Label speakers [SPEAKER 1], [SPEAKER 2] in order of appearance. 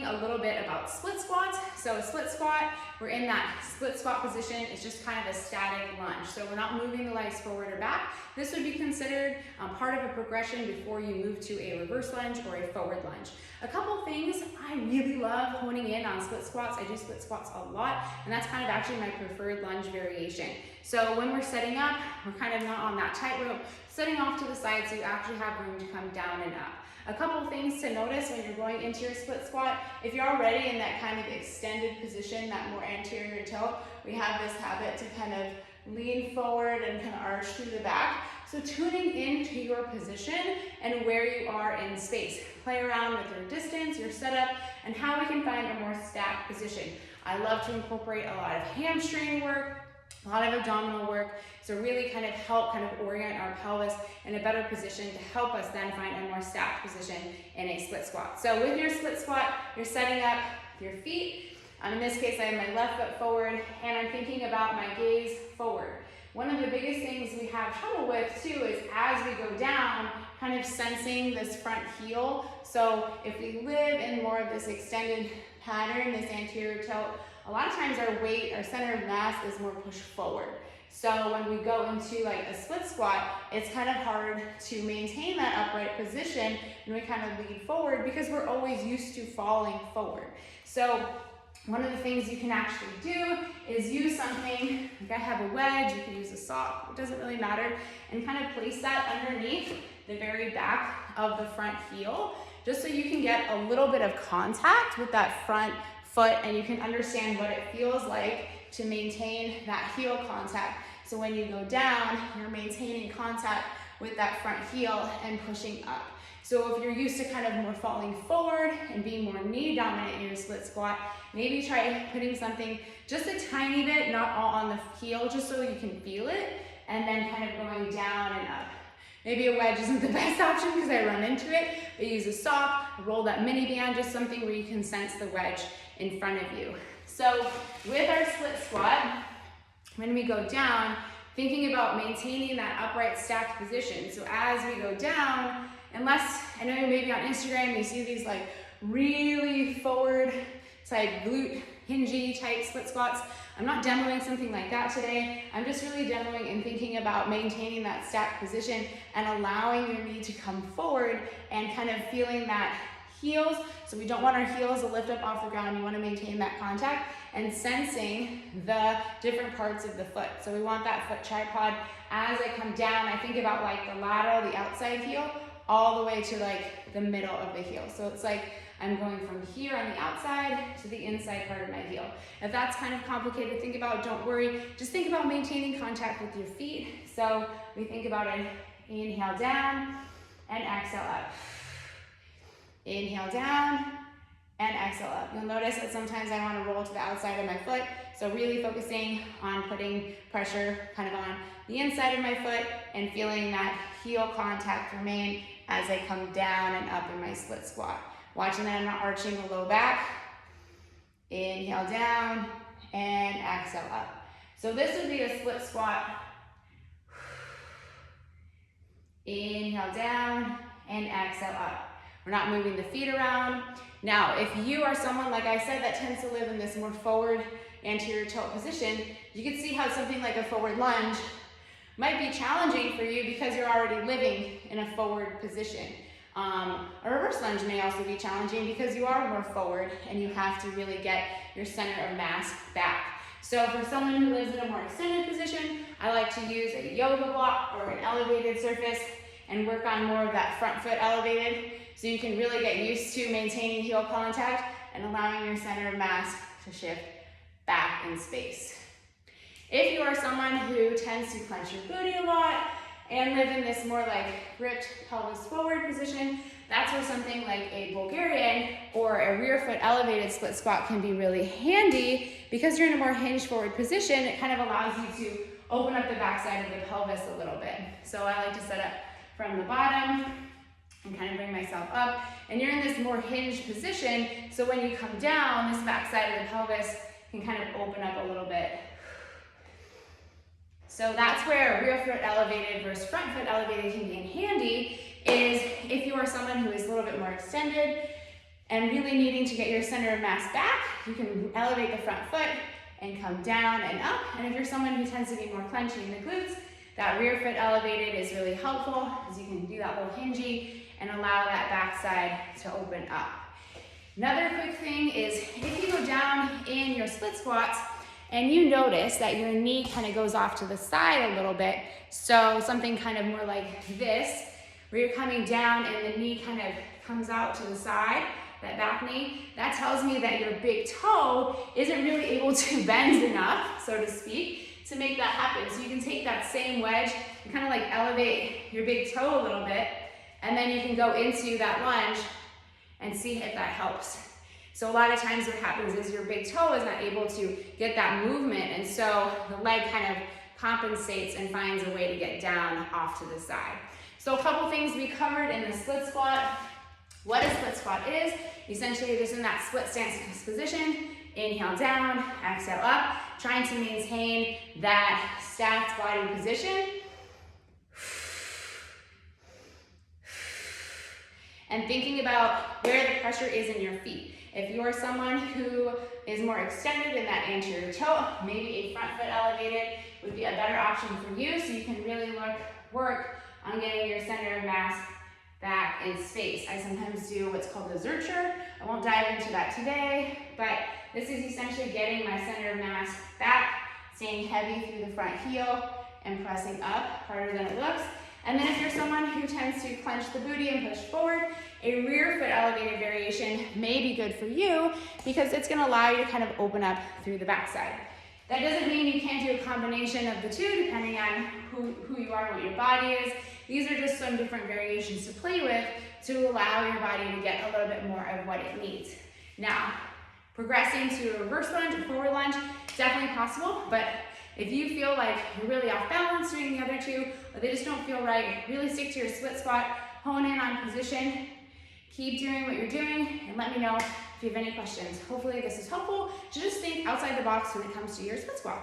[SPEAKER 1] talking a little bit about split squats. So a split squat, we're in that split squat position. It's just kind of a static lunge. So we're not moving the legs forward or back. This would be considered part of a progression before you move to a reverse lunge or a forward lunge. A couple things I really love honing in on split squats. I do split squats a lot, and that's kind of actually my preferred lunge variation. So when we're setting up, we're kind of not on that tightrope, setting off to the side so you actually have room to come down and up. A couple things to notice when you're going into your split squat. If you're already in that kind of extended position, that more anterior tilt, we have this habit to kind of lean forward and kind of arch through the back. So tuning into your position and where you are in space. Play around with your distance, your setup, and how we can find a more stacked position. I love to incorporate a lot of hamstring work, a lot of abdominal work, so really kind of help orient our pelvis in a better position to help us then find a more stacked position in a split squat. So with your split squat, you're setting up your feet. In this case, I have my left foot forward, and I'm thinking about my gaze forward. One of the biggest things we have trouble with too is as we go down, kind of sensing this front heel. So if we live in more of this extended pattern, this anterior tilt, a lot of times our weight, our center of mass is more pushed forward. So when we go into like a split squat, it's kind of hard to maintain that upright position and we kind of lead forward because we're always used to falling forward. So one of the things you can actually do is use something, like I have a wedge, you can use a sock, it doesn't really matter, and kind of place that underneath the very back of the front heel, just so you can get a little bit of contact with that front foot and you can understand what it feels like to maintain that heel contact. So when you go down, you're maintaining contact with that front heel and pushing up. So if you're used to kind of more falling forward and being more knee dominant in your split squat, maybe try putting something just a tiny bit, not all on the heel, just so you can feel it, and then kind of going down and up. Maybe a wedge isn't the best option because I run into it, but use a sock, roll that mini band, just something where you can sense the wedge in front of you. So with our split squat, when we go down, thinking about maintaining that upright stacked position. So as we go down, unless, I know maybe on Instagram you see these like really forward type glute hingy type split squats. I'm not demoing something like that today. I'm just really demoing and thinking about maintaining that stacked position and allowing your knee to come forward and kind of feeling that heels. So we don't want our heels to lift up off the ground. We want to maintain that contact and sensing the different parts of the foot. So we want that foot tripod. As I come down, I think about like the lateral, the outside heel, all the way to like the middle of the heel. So it's like I'm going from here on the outside to the inside part of my heel. If that's kind of complicated to think about, don't worry. Just think about maintaining contact with your feet. So we think about an inhale down and exhale up. Inhale down and exhale up. You'll notice that sometimes I want to roll to the outside of my foot. So really focusing on putting pressure kind of on the inside of my foot and feeling that heel contact remain as I come down and up in my split squat. Watching that I'm not arching the low back. Inhale down and exhale up. So this would be a split squat. Inhale down and exhale up. We're not moving the feet around. Now, if you are someone, like I said, that tends to live in this more forward anterior tilt position, you can see how something like a forward lunge might be challenging for you because you're already living in a forward position. A reverse lunge may also be challenging because you are more forward and you have to really get your center of mass back. So for someone who lives in a more extended position, I like to use a yoga block or an elevated surface and work on more of that front foot elevated so you can really get used to maintaining heel contact and allowing your center of mass to shift back in space. If you are someone who tends to clench your booty a lot and live in this more like ripped pelvis forward position, that's where something like a Bulgarian or a rear foot elevated split squat can be really handy because you're in a more hinged forward position. It kind of allows you to open up the backside of the pelvis a little bit. So I like to set up from the bottom and kind of bring myself up. And you're in this more hinged position, so when you come down, this backside of the pelvis can kind of open up a little bit. So that's where rear foot elevated versus front foot elevated can be handy, is if you are someone who is a little bit more extended, and really needing to get your center of mass back, you can elevate the front foot and come down and up. And if you're someone who tends to be more clenchy in the glutes, that rear foot elevated is really helpful, as you can do that little hingy and allow that backside to open up. Another quick thing is if you go down in your split squats and you notice that your knee kind of goes off to the side a little bit, so something kind of more like this, where you're coming down and the knee kind of comes out to the side, that back knee, that tells me that your big toe isn't really able to bend enough, so to speak, to make that happen. So you can take that same wedge and kind of like elevate your big toe a little bit, and then you can go into that lunge and see if that helps. So a lot of times what happens is your big toe is not able to get that movement, and so the leg kind of compensates and finds a way to get down off to the side. So a couple things we covered in the split squat. What a split squat is, essentially you're just in that split stance position, inhale down, exhale up, trying to maintain that stacked body position. And thinking about where the pressure is in your feet. If you're someone who is more extended in that anterior toe, maybe a front foot elevated would be a better option for you, so you can really work on getting your center of mass back in space. I sometimes do what's called the Zercher. I won't dive into that today, but this is essentially getting my center of mass back, staying heavy through the front heel and pressing up harder than it looks. And then if you're someone who tends to clench the booty and push forward, a rear foot elevated variation may be good for you because it's gonna allow you to kind of open up through the backside. That doesn't mean you can't do a combination of the two depending on who you are and what your body is. These are just some different variations to play with to allow your body to get a little bit more of what it needs. Now, progressing to a reverse lunge or forward lunge, definitely possible, but if you feel like you're really off balance doing the other two, or they just don't feel right, really stick to your split squat, hone in on position, keep doing what you're doing, and let me know if you have any questions. Hopefully this is helpful to just think outside the box when it comes to your split squats.